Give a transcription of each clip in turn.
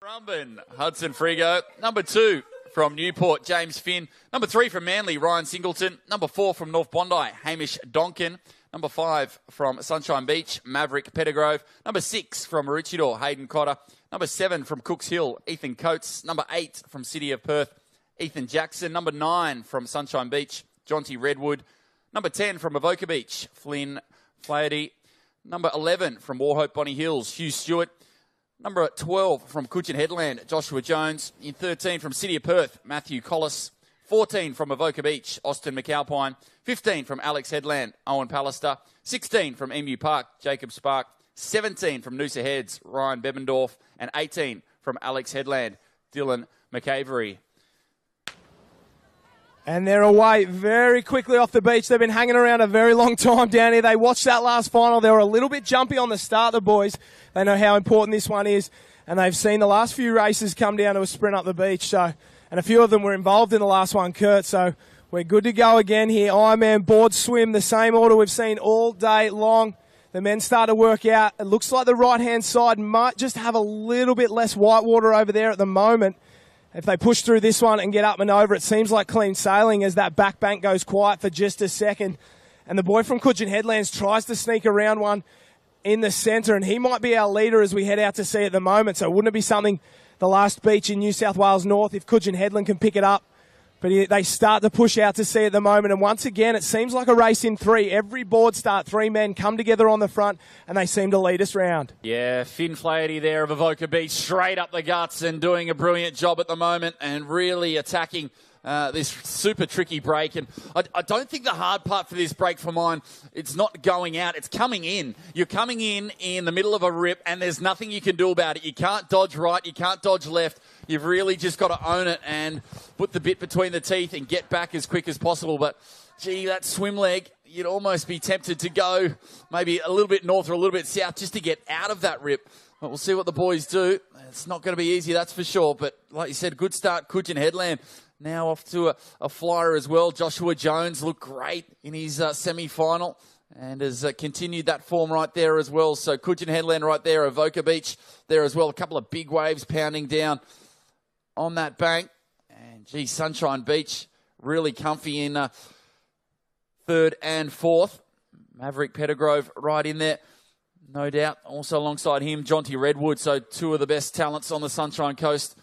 Rumban, Hudson Frigo. Number 2 from Newport, James Finn. Number 3 from Manly, Ryan Singleton. Number 4 from North Bondi, Hamish Donkin. Number 5 from Sunshine Beach, Maverick Pettigrove. Number 6 from Maroochydore, Hayden Cotter. Number 7 from Cooks Hill, Ethan Coates. Number 8 from City of Perth, Ethan Jackson. Number 9 from Sunshine Beach, Jonty Redwood. Number 10 from Avoca Beach, Flynn Flaherty. Number 11 from Warhope Bonny Hills, Hugh Stewart. Number 12 from Coogin Headland, Joshua Jones. In 13 from City of Perth, Matthew Collis. 14 from Avoca Beach, Austin McAlpine. 15 from Alex Headland, Owen Pallister. 16 from Emu Park, Jacob Spark. 17 from Noosa Heads, Ryan Bebendorf. And 18 from Alex Headland, Dylan McAvery. And they're away very quickly off the beach. They've been hanging around a very long time down here. They watched that last final. They were a little bit jumpy on the start, the boys. They know how important this one is. And they've seen the last few races come down to a sprint up the beach. And a few of them were involved in the last one, Kurt. So we're good to go again here. Ironman board swim, the same order we've seen all day long. The men start to work out. It looks like the right-hand side might just have a little bit less white water over there at the moment. If they push through this one and get up and over, it seems like clean sailing as that back bank goes quiet for just a second. And the boy from Coogin Headlands tries to sneak around one in the centre, and he might be our leader as we head out to sea at the moment. So wouldn't it be something, the last beach in New South Wales North, if Coogin Headland can pick it up? But they start to push out to sea at the moment. And once again, it seems like a race in 3. Every board start, 3 men come together on the front, and they seem to lead us round. Yeah, Finn Flaherty there of Avoca Beach, straight up the guts and doing a brilliant job at the moment and really attacking this super tricky break. And I don't think the hard part for this break for mine, it's not going out, it's coming in. You're coming in the middle of a rip, and there's nothing you can do about it. You can't dodge right, you can't dodge left. You've really just got to own it and put the bit between the teeth and get back as quick as possible. But, gee, that swim leg, you'd almost be tempted to go maybe a little bit north or a little bit south just to get out of that rip. But we'll see what the boys do. It's not going to be easy, that's for sure. But, like you said, good start, Coogin Headland. Now off to a flyer as well. Joshua Jones looked great in his semi-final and has continued that form right there as well. So Coogin Headland right there, Avoca Beach there as well. A couple of big waves pounding down on that bank. And, gee, Sunshine Beach really comfy in 3rd and 4th. Maverick Pettigrove right in there, no doubt. Also alongside him, Jonty Redwood. So 2 of the best talents on the Sunshine Coast.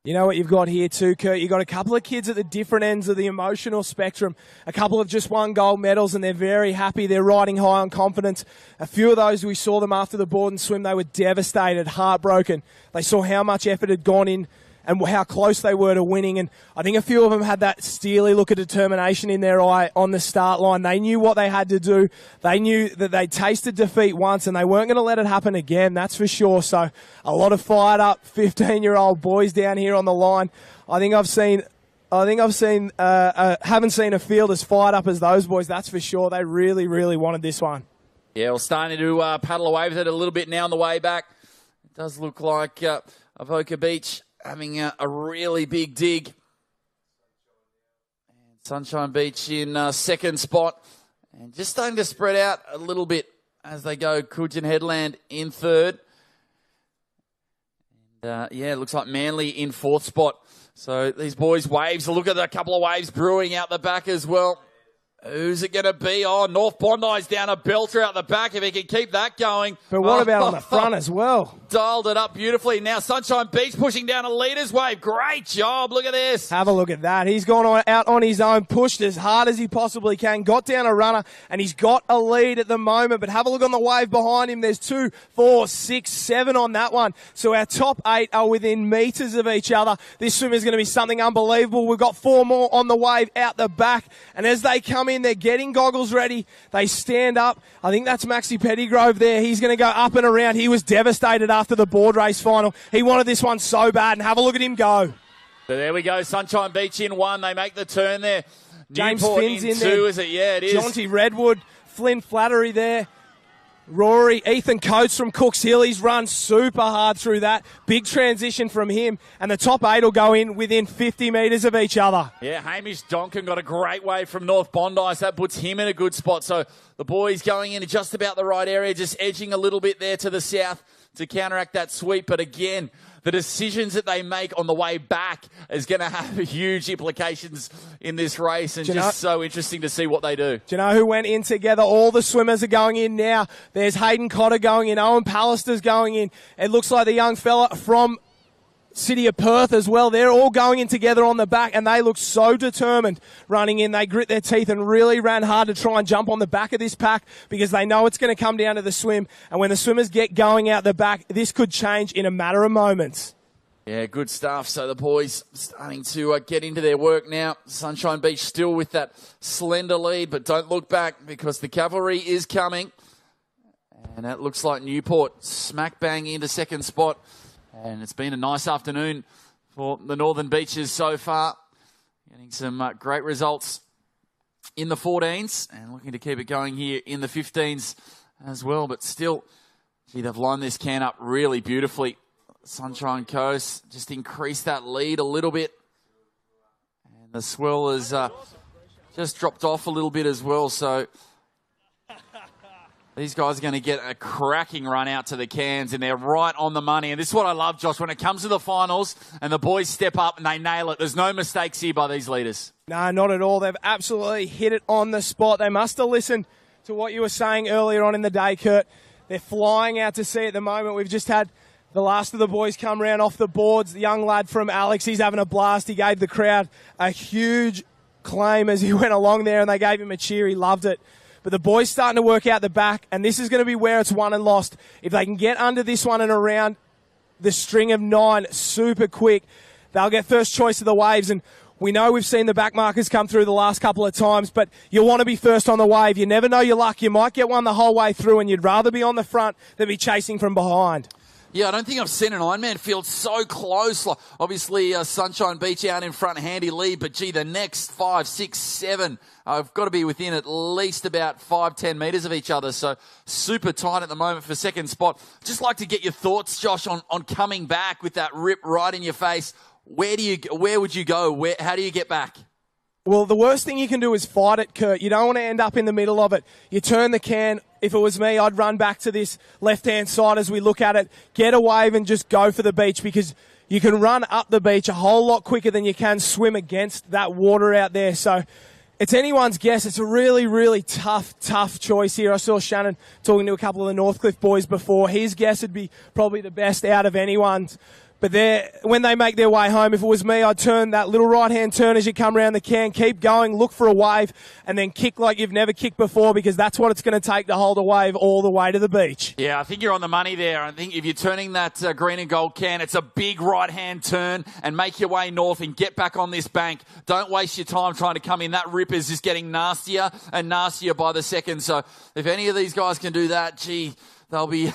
You know what you've got here too, Kurt? You've got a couple of kids at the different ends of the emotional spectrum. A couple have just won gold medals and they're very happy. They're riding high on confidence. A few of those, we saw them after the board and swim, they were devastated, heartbroken. They saw how much effort had gone in and how close they were to winning. And I think a few of them had that steely look of determination in their eye on the start line. They knew what they had to do. They knew that they tasted defeat once and they weren't going to let it happen again, that's for sure. So a lot of fired up 15-year-old boys down here on the line. haven't seen a field as fired up as those boys, that's for sure. They really, really wanted this one. Yeah, we're starting to paddle away with it a little bit now on the way back. It does look like Avoca Beach having a really big dig. And Sunshine Beach in 2nd spot. And just starting to spread out a little bit as they go. Coogin Headland in 3rd. And, it looks like Manly in 4th spot. So these boys, waves. Look at a couple of waves brewing out the back as well. Who's it going to be? Oh, North Bondi's down a belter out the back if he can keep that going. But what about on the front as well? Dialed it up beautifully. Now Sunshine Beach pushing down a leader's wave. Great job. Look at this. Have a look at that. He's gone out on his own, pushed as hard as he possibly can, got down a runner, and he's got a lead at the moment. But have a look on the wave behind him. There's 2, 4, 6, 7 on that one. So our top 8 are within metres of each other. This swim is going to be something unbelievable. We've got 4 more on the wave out the back. And as they come in, they're getting goggles ready. They stand up. I think that's Maxi Pettigrove there. He's going to go up and around. He was devastated after the board race final. He wanted this one so bad, and have a look at him go. So there we go. Sunshine Beach in 1. They make the turn there. James Newport Finn's in 2, there. is it? Yeah, it is. Jonty Redwood, Flynn Flattery there. Rory, Ethan Coates from Cooks Hill, he's run super hard through that. Big transition from him, and the top 8 will go in within 50 metres of each other. Yeah, Hamish Donkin got a great wave from North Bondi, so that puts him in a good spot. So the boys going in just about the right area, just edging a little bit there to the south. to counteract that sweep. But again, the decisions that they make on the way back is going to have huge implications in this race, and just so interesting to see what they do. Do you know who went in together? All the swimmers are going in now. There's Hayden Cotter going in. Owen Pallister's going in. It looks like the young fella from City of Perth as well. They're all going in together on the back, and they look so determined running in. They grit their teeth and really ran hard to try and jump on the back of this pack because they know it's going to come down to the swim. And when the swimmers get going out the back, this could change in a matter of moments. Yeah, good stuff. So the boys starting to get into their work now. Sunshine Beach still with that slender lead, but don't look back because the cavalry is coming. And that looks like Newport smack bang into second spot. And it's been a nice afternoon for the Northern Beaches so far. Getting some great results in the 14s and looking to keep it going here in the 15s as well. But still, gee, they've lined this can up really beautifully. Sunshine Coast just increased that lead a little bit. And the swell has just dropped off a little bit as well. So these guys are going to get a cracking run out to the cans, and they're right on the money. And this is what I love, Josh, when it comes to the finals and the boys step up and they nail it. There's no mistakes here by these leaders. No, not at all. They've absolutely hit it on the spot. They must have listened to what you were saying earlier on in the day, Kurt. They're flying out to sea at the moment. We've just had the last of the boys come round off the boards. The young lad from Alex, he's having a blast. He gave the crowd a huge claim as he went along there, and they gave him a cheer. He loved it. But the boys starting to work out the back, and this is going to be where it's won and lost. If they can get under this one and around the string of 9 super quick, they'll get first choice of the waves. And we know we've seen the back markers come through the last couple of times, but you want to be first on the wave. You never know your luck. You might get one the whole way through, and you'd rather be on the front than be chasing from behind. Yeah, I don't think I've seen an Ironman field so close. Like, obviously, Sunshine Beach out in front, handy lead, but gee, the next 5, 6, 7 have got to be within at least about 5-10 metres of each other. So super tight at the moment for second spot. Just like to get your thoughts, Josh, on coming back with that rip right in your face. Where would you go? How do you get back? Well, the worst thing you can do is fight it, Kurt. You don't want to end up in the middle of it. You turn the can. If it was me, I'd run back to this left-hand side as we look at it, get a wave and just go for the beach, because you can run up the beach a whole lot quicker than you can swim against that water out there. So it's anyone's guess. It's a really, really tough choice here. I saw Shannon talking to a couple of the Northcliffe boys before. His guess would be probably the best out of anyone's. But when they make their way home, if it was me, I'd turn that little right-hand turn as you come around the can, keep going, look for a wave, and then kick like you've never kicked before, because that's what it's going to take to hold a wave all the way to the beach. Yeah, I think you're on the money there. I think if you're turning that green and gold can, it's a big right-hand turn, and make your way north and get back on this bank. Don't waste your time trying to come in. That rip is just getting nastier and nastier by the second. So if any of these guys can do that, gee, they'll be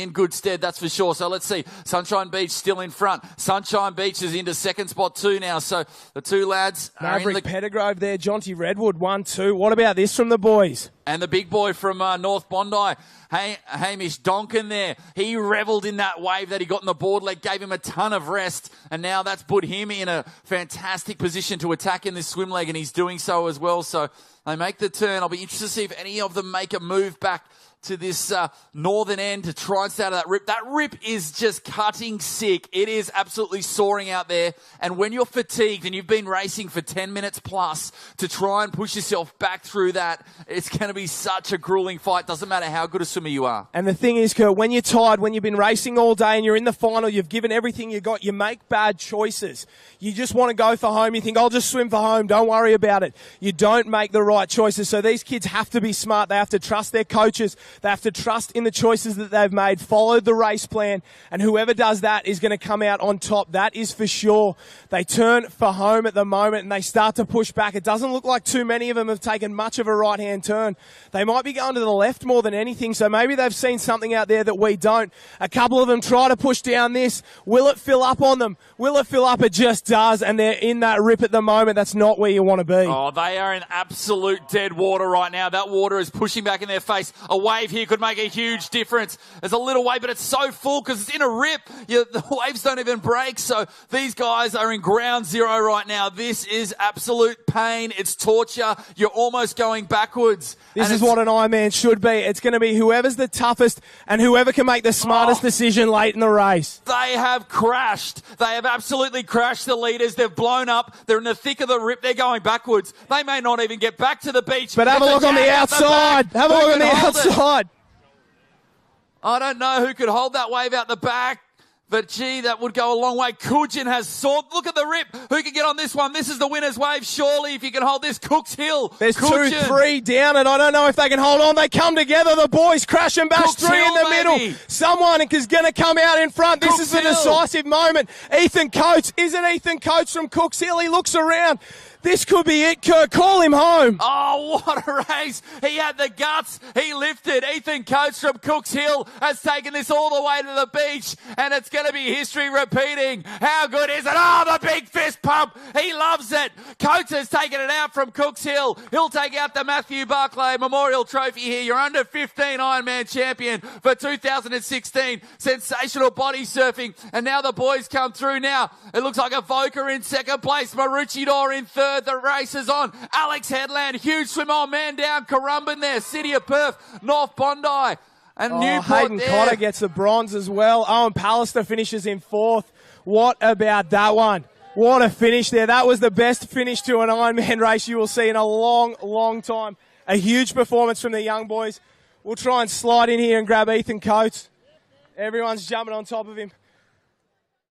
in good stead, that's for sure. So let's see. Sunshine Beach still in front. Sunshine Beach is into second spot too now. So the two lads are in the... Pettigrove there, Jonty Redwood, 1-2. What about this from the boys? And the big boy from North Bondi, Hamish Donkin there. He revelled in that wave that he got in the board leg, gave him a ton of rest, and now that's put him in a fantastic position to attack in this swim leg, and he's doing so as well. So they make the turn. I'll be interested to see if any of them make a move back to this northern end to try and stay out of that rip. That rip is just cutting sick. It is absolutely soaring out there. And when you're fatigued and you've been racing for 10 minutes plus to try and push yourself back through that, it's going to be such a grueling fight. Doesn't matter how good a swimmer you are. And the thing is, Kurt, when you're tired, when you've been racing all day and you're in the final, you've given everything you got, you make bad choices. You just want to go for home. You think, I'll just swim for home. Don't worry about it. You don't make the right choices. So these kids have to be smart. They have to trust their coaches. They have to trust in the choices that they've made, follow the race plan, and whoever does that is going to come out on top. That is for sure. They turn for home at the moment and they start to push back. It doesn't look like too many of them have taken much of a right-hand turn. They might be going to the left more than anything, so maybe they've seen something out there that we don't. A couple of them try to push down this. Will it fill up on them? Will it fill up? It just does, and they're in that rip at the moment. That's not where you want to be. Oh, they are in absolute dead water right now. That water is pushing back in their face. A wave wave here could make a huge difference. There's a little wave, but it's so full because it's in a rip. The waves don't even break. So these guys are in ground zero right now. This is absolute pain. It's torture. You're almost going backwards. This is what an Ironman should be. It's going to be whoever's the toughest and whoever can make the smartest decision late in the race. They have crashed. They have absolutely crashed the leaders. They've blown up. They're in the thick of the rip. They're going backwards. They may not even get back to the beach. But have a look on the outside. Have a look on the outside. I don't know who could hold that wave out the back. But, gee, that would go a long way. Kujin has soared. Look at the rip. Who can get on this one? This is the winner's wave, surely, if you can hold this. Cooks Hill. There's Kujin. 2, 3 down, and I don't know if they can hold on. They come together. The boys crash and bash. Cooks 3 Hill, in the middle. Someone is going to come out in front. This is the decisive moment. Ethan Coates. Is it Ethan Coates from Cooks Hill? He looks around. This could be it, Kirk. Call him home. Oh, what a race. He had the guts. He lifted. Ethan Coates from Cooks Hill has taken this all the way to the beach, and it's going to be history repeating. How good is it? Oh, the big fist pump. He loves it. Coates has taken it out from Cooks Hill. He'll take out the Matthew Barclay Memorial Trophy here. You're under 15 Ironman champion for 2016. Sensational body surfing. And now the boys come through now. It looks like Avoca in second place. Maroochydore in third. The race is on. Alex Headland, huge swim. Oh, man down. Currumbin there. City of Perth. North Bondi. And Newport Hayden there. Cotter gets the bronze as well. Owen Pallister finishes in 4th. What about that one? What a finish there. That was the best finish to an Ironman race you will see in a long, long time. A huge performance from the young boys. We'll try and slide in here and grab Ethan Coates. Everyone's jumping on top of him.